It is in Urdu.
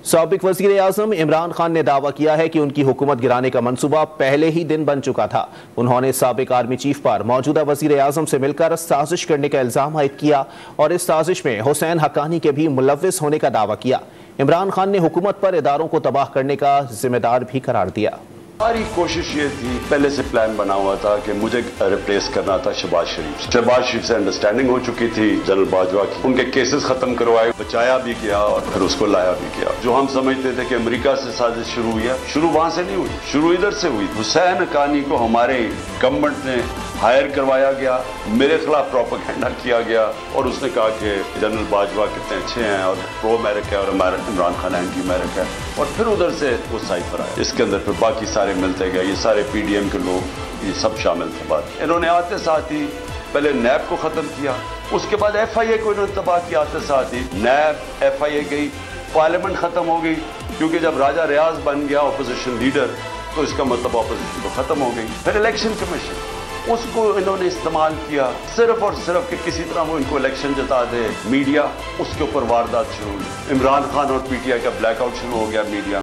سابق وزیر اعظم عمران خان نے دعویٰ کیا ہے کہ ان کی حکومت گرانے کا منصوبہ پہلے ہی دن بن چکا تھا۔ انہوں نے سابق آرمی چیف پر موجودہ وزیر اعظم سے مل کر سازش کرنے کا الزام عائد کیا اور اس سازش میں حسین حقانی کے بھی ملوث ہونے کا دعویٰ کیا۔ عمران خان نے حکومت پر اداروں کو تباہ کرنے کا ذمہ دار بھی قرار دیا۔ ہماری کوشش یہ تھی، پہلے سے پلان بنا ہوا تھا کہ مجھے ریپلیس کرنا تھا شہباز شریف سے انڈرسٹینڈنگ ہو چکی تھی جنرل باجوہ کی، ان کے کیسز ختم کروائے، بچایا بھی کیا اور پھر اس کو لایا بھی کیا۔ جو ہم سمجھتے تھے کہ امریکہ سے سازش شروع ہوئی ہے، شروع وہاں سے نہیں ہوئی، شروع ادھر سے ہوئی۔ حسین حقانی کو ہمارے گورنمنٹ نے ہائر کروایا گیا، میرے خلاف پروپیگنڈا کیا گیا اور اس نے کہا کہ جنرل باجوہ کتنے اچھے ہیں اور پرو امریکہ اور عمران خان اینٹی امریکہ ہے، اور پھر ادھر سے وہ سائفر آئے۔ اس کے اندر پھر باقی سارے ملتے گئے، یہ سارے پی ڈی ایم کے لوگ، یہ سب شامل تھے۔ بات انہوں نے آتے ساتھ ہی پہلے نیب کو ختم کیا، اس کے بعد ایف آئی اے کو انہوں نے تباہ کیا۔ آتے ساتھ ہی نیب، ایف آئی اے گئی، پارلیمنٹ ختم ہو گئی، کیونکہ جب راجہ ریاض بن گیا اپوزیشن لیڈر تو اس کا مطلب اپوزیشن تو ختم ہو گئی۔ پھر الیکشن کمیشن، اس کو انہوں نے استعمال کیا صرف اور صرف کہ کسی طرح وہ ان کو الیکشن جتا دے۔ میڈیا، اس کے اوپر واردات شروع ہوئی، عمران خان اور پی ٹی آئی کا بلیک آؤٹ شروع ہو گیا میڈیا۔